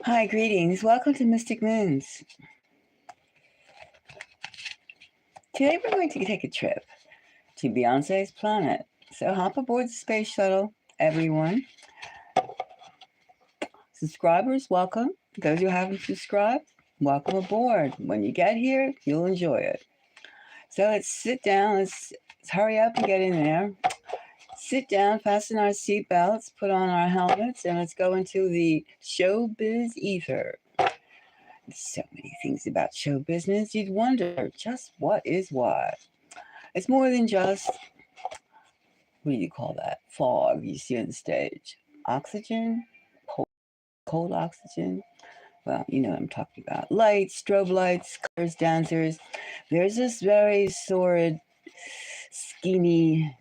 Hi, greetings. Welcome to Mystic Moons. Today we're going to take a trip to Beyonce's planet. So hop aboard the space shuttle, everyone. Subscribers, welcome. Those who haven't subscribed, welcome aboard. When you get here, you'll enjoy it. So let's sit down. Let's hurry up and get in there. Sit down, fasten our seatbelts, put on our helmets, and let's go into the showbiz ether. So many things about show business, you'd wonder just what is what. It's more than just, what do you call that? Fog you see on the stage. Oxygen, cold oxygen. Well, you know what I'm talking about. Lights, strobe lights, colors, dancers. There's this very sordid, steamy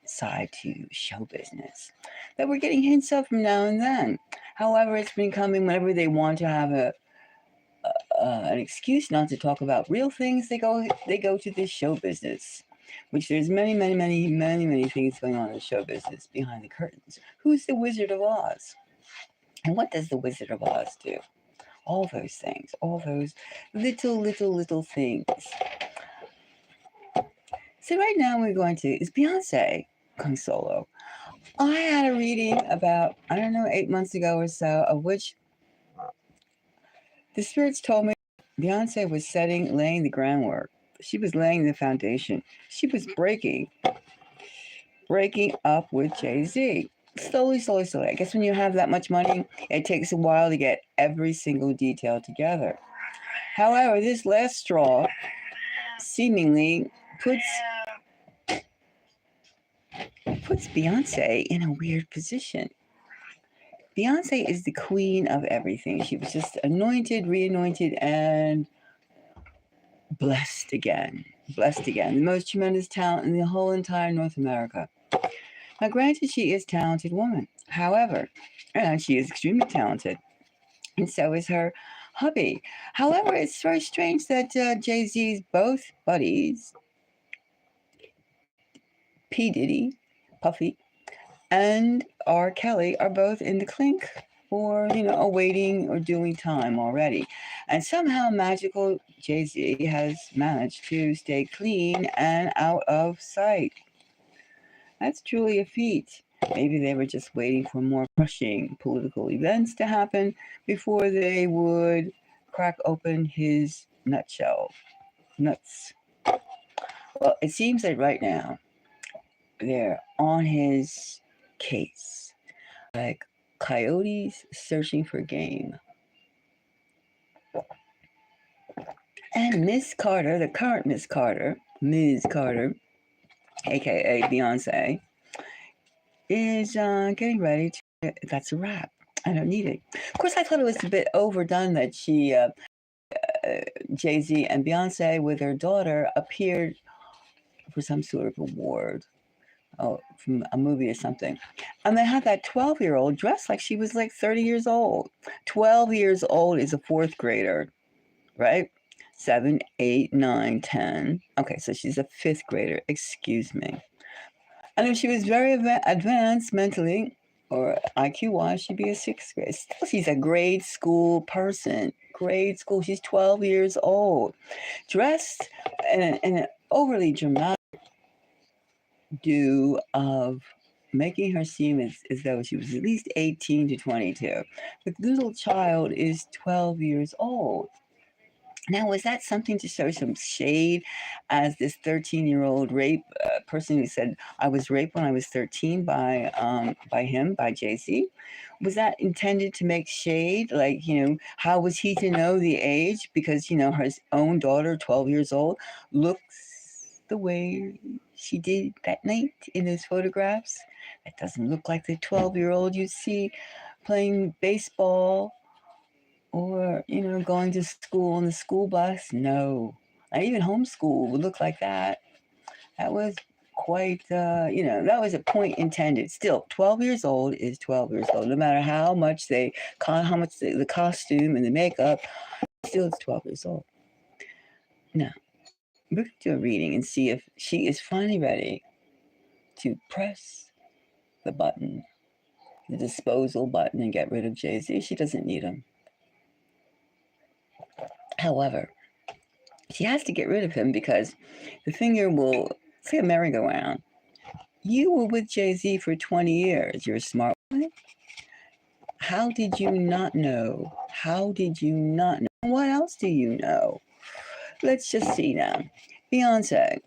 side to show business that we're getting hints of from now and then. However, it's been coming whenever they want to have an excuse not to talk about real things. They go to this show business, which there's many things going on in show business behind the curtains. Who's the Wizard of Oz? And what does the Wizard of Oz do? All those things, all those little things. So right now is Beyonce going solo. I had a reading about, 8 months ago or so, of which the spirits told me Beyonce was laying the groundwork. She was laying the foundation. She was breaking up with Jay-Z. Slowly. I guess when you have that much money, it takes a while to get every single detail together. However, this last straw seemingly puts Beyonce in a weird position. Beyonce is the queen of everything. She was just anointed, reanointed, and blessed again. The most tremendous talent in the whole entire North America. Now, granted, she is a talented woman. However, and she is extremely talented, and so is her hubby. However, it's very strange that Jay-Z's both buddies, P. Diddy, Puffy, and R. Kelly, are both in the clink or, awaiting or doing time already. And somehow magical Jay-Z has managed to stay clean and out of sight. That's truly a feat. Maybe they were just waiting for more crushing political events to happen before they would crack open his nuts. Well, it seems that right now they're on his case, like coyotes searching for game. And Ms. Carter, the current Ms. Carter, aka Beyonce, is getting ready to. That's a wrap. I don't need it. Of course, I thought it was a bit overdone that Jay-Z and Beyonce with their daughter appeared for some sort of award. From a movie or something. And they had that 12-year-old dressed like she was like 30 years old. 12 years old is a fourth grader, right? 7, 8, 9, 10. Okay, so she's a fifth grader. Excuse me. And if she was very advanced mentally or IQ-wise, she'd be a sixth grade. Still, she's a grade school person. Grade school. She's 12 years old. Dressed in an overly dramatic do of making her seem as though she was at least 18 to 22. The little child is 12 years old. Now, was that something to show some shade as this 13-year-old rape person who said, I was raped when I was 13 by Jay-Z? Was that intended to make shade? Like, how was he to know the age? Because, his own daughter, 12 years old, looks the way she did that night in those photographs. That doesn't look like the 12-year-old you see playing baseball or, going to school on the school bus. No, not even homeschool would look like that. That was quite, that was a point intended. Still, 12 years old is 12 years old. No matter how much the costume and the makeup, still it's 12 years old. Now, we're going to do a reading and see if she is finally ready to press the button the disposal button and get rid of Jay-Z. She doesn't need him. However, she has to get rid of him because the finger will, say a merry-go-round. You were with Jay-Z for 20 years. You're a smart woman. How did you not know? How did you not know? What else do you know? Let's just see now. Beyonce,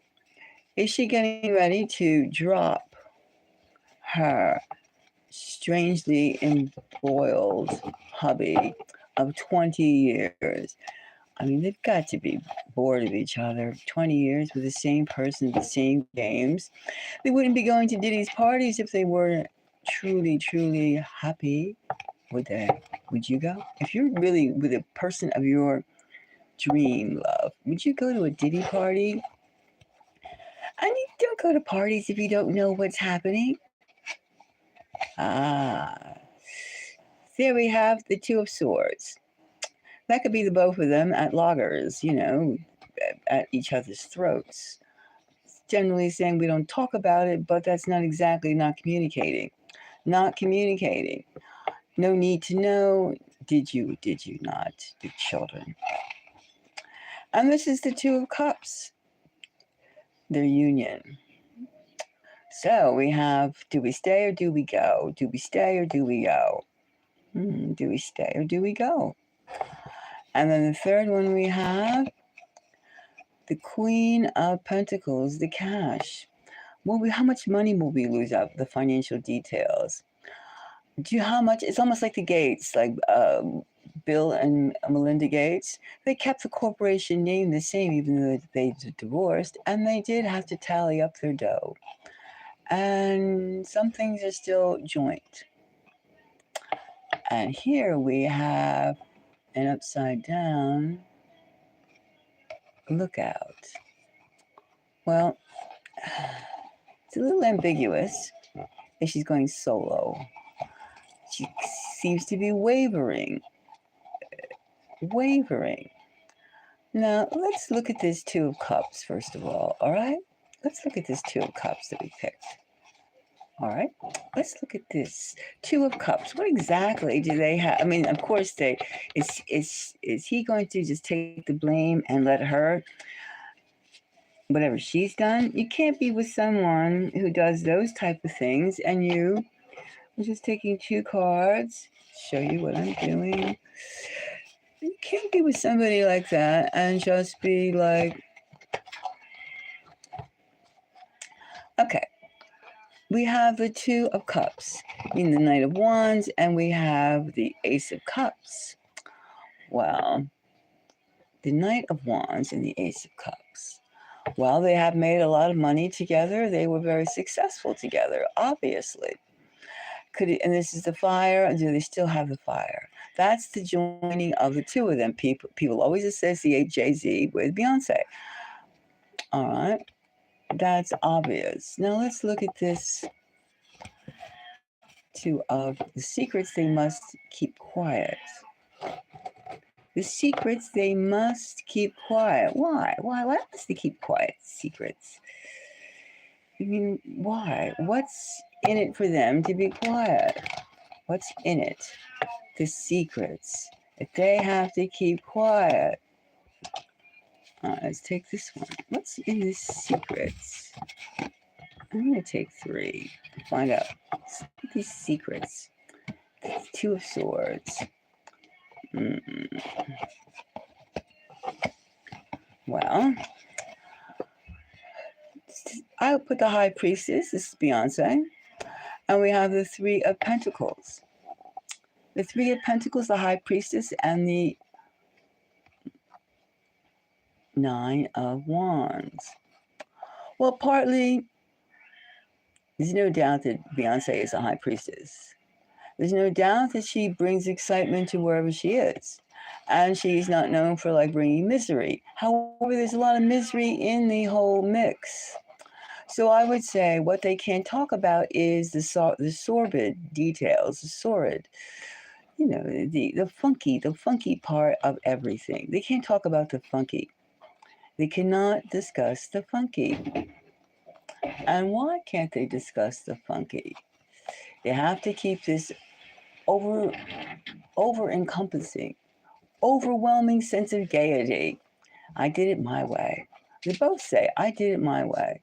is she getting ready to drop her strangely embroiled hubby of 20 years? I mean, they've got to be bored of each other. 20 years with the same person, the same games. They wouldn't be going to Diddy's parties if they were truly, truly happy, would they? Would you go? If you're really with a person of your dream love, would you go to a Diddy party? I mean, don't go to parties if you don't know what's happening. Ah, there we have the Two of Swords. That could be the both of them at loggers, at each other's throats. Generally saying we don't talk about it, but that's not exactly not communicating. Not communicating. No need to know. Did you not? The children. And this is the Two of Cups. Their union. So we have, do we stay or do we go? Do we stay or do we go? Do we stay or do we go? And then the third one we have the Queen of Pentacles, the cash. How much money will we lose out? The financial details. How much? It's almost like the Gates, like Bill and Melinda Gates. They kept the corporation name the same, even though they divorced, and they did have to tally up their dough. And some things are still joint. And here we have an upside down lookout. Well, it's a little ambiguous if she's going solo. She seems to be wavering. Now, let's look at this Two of Cups, first of all right? Let's look at this Two of Cups that we picked. All right, let's look at this Two of Cups. What exactly do they have? I mean, of course, is he going to just take the blame and let her, whatever she's done? You can't be with someone who does those type of things. And I'm just taking two cards, show you what I'm doing. You can't be with somebody like that and just be like, okay. We have the Two of Cups, in the Knight of Wands, and we have the Ace of Cups. Well, the Knight of Wands and the Ace of Cups. Well, they have made a lot of money together. They were very successful together, obviously. And this is the fire. Do they still have the fire? That's the joining of the two of them. People always associate Jay-Z with Beyonce. All right. That's obvious. Now let's look at this Two of the secrets they must keep quiet. The secrets they must keep quiet. Why? Why must they keep quiet secrets? I mean, why? What's in it for them to be quiet? What's in it? The secrets that they have to keep quiet. Let's take this one. What's in the secrets? I'm going to take three to find out. Let's look at these secrets. Two of Swords. Well, I would put the High Priestess. This is Beyonce. And we have the Three of Pentacles. The Three of Pentacles, the High Priestess, and the Nine of Wands. Well, partly, there's no doubt that Beyonce is a High Priestess. There's no doubt that she brings excitement to wherever she is. And she's not known for bringing misery. However, there's a lot of misery in the whole mix. So I would say what they can't talk about is the sordid details, the sordid, the funky part of everything. They can't talk about the funky. They cannot discuss the funky. And why can't they discuss the funky? They have to keep this over encompassing, overwhelming sense of gaiety. I did it my way. They both say, I did it my way.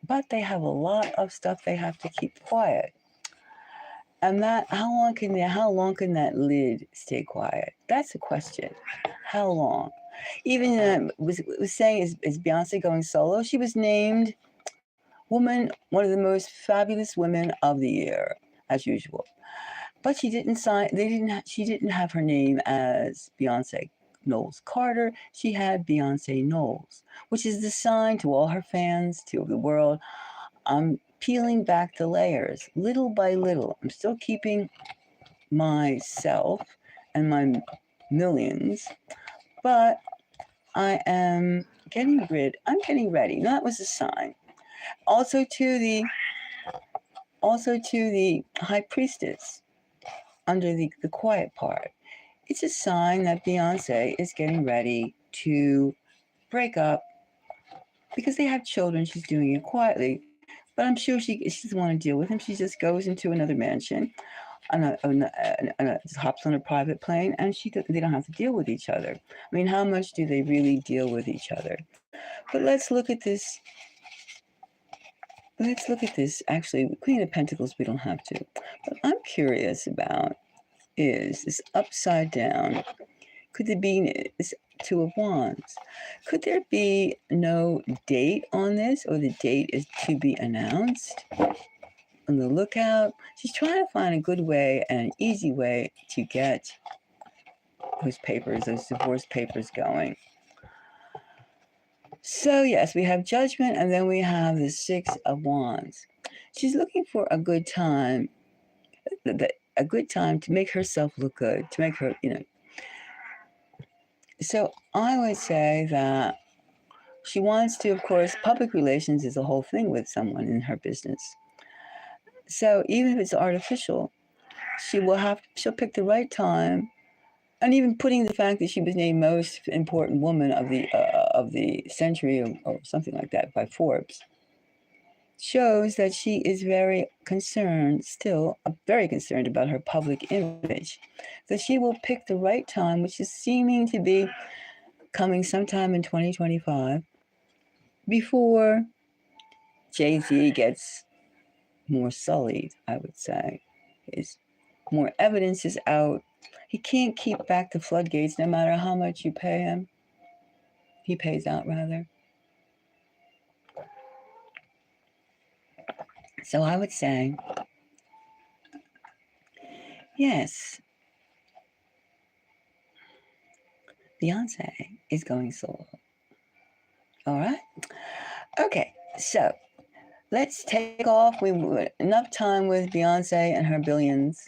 But they have a lot of stuff they have to keep quiet. And that, how long can that lid stay quiet? That's a question. How long? Even was saying, is Beyonce going solo? She was named one of the most fabulous women of the year, as usual. But she didn't sign. They didn't. She didn't have her name as Beyonce Knowles Carter. She had Beyonce Knowles, which is the sign to all her fans, to the world. I'm peeling back the layers little by little. I'm still keeping myself and my millions, but I'm getting ready. That was a sign. Also to the high priestess under the quiet part. It's a sign that Beyonce is getting ready to break up because they have children. She's doing it quietly, but I'm sure she doesn't want to deal with him. She just goes into another mansion, just hops on a private plane, and they don't have to deal with each other. I mean, how much do they really deal with each other? But let's look at this. Actually, Queen of Pentacles, we don't have to. What I'm curious about is this upside down. Could there be this Two of Wands? Could there be no date on this, or the date is to be announced? On the lookout. She's trying to find a good way and an easy way to get those divorce papers going. So yes, we have Judgment, and then we have the Six of Wands. She's looking for a good time, to make herself look good, to make her, So I would say that she wants to, of course, public relations is a whole thing with someone in her business. So even if it's artificial, she'll pick the right time, and even putting the fact that she was named most important woman of the century, or something like that, by Forbes, shows that she is very concerned, still very concerned about her public image. So she will pick the right time, which is seeming to be coming sometime in 2025, before Jay-Z gets more sullied, I would say. More evidence is out. He can't keep back the floodgates no matter how much you pay him. He pays out, rather. So I would say, yes, Beyonce is going solo. All right? Okay, so let's take off. We enough time with Beyonce and her billions.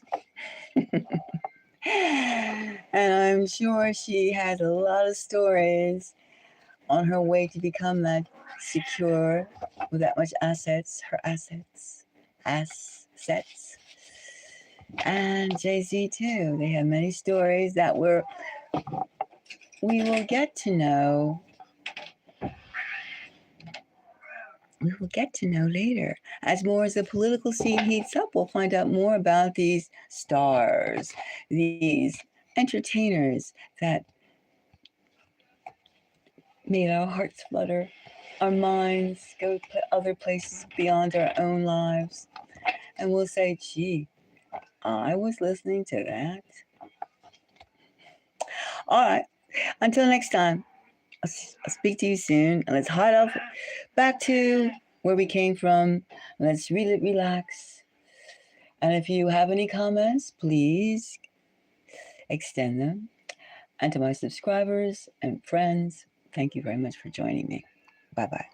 And I'm sure she has a lot of stories on her way to become that secure with that much assets, her assets. And Jay-Z too. They have many stories that we will get to know. We will get to know later. As the political scene heats up, we'll find out more about these stars, these entertainers that made our hearts flutter, our minds go other places beyond our own lives. And we'll say, gee, I was listening to that. All right. Until next time, I'll speak to you soon. And let's hide up back to where we came from. Let's relax. And if you have any comments, please extend them. And to my subscribers and friends, thank you very much for joining me. Bye-bye.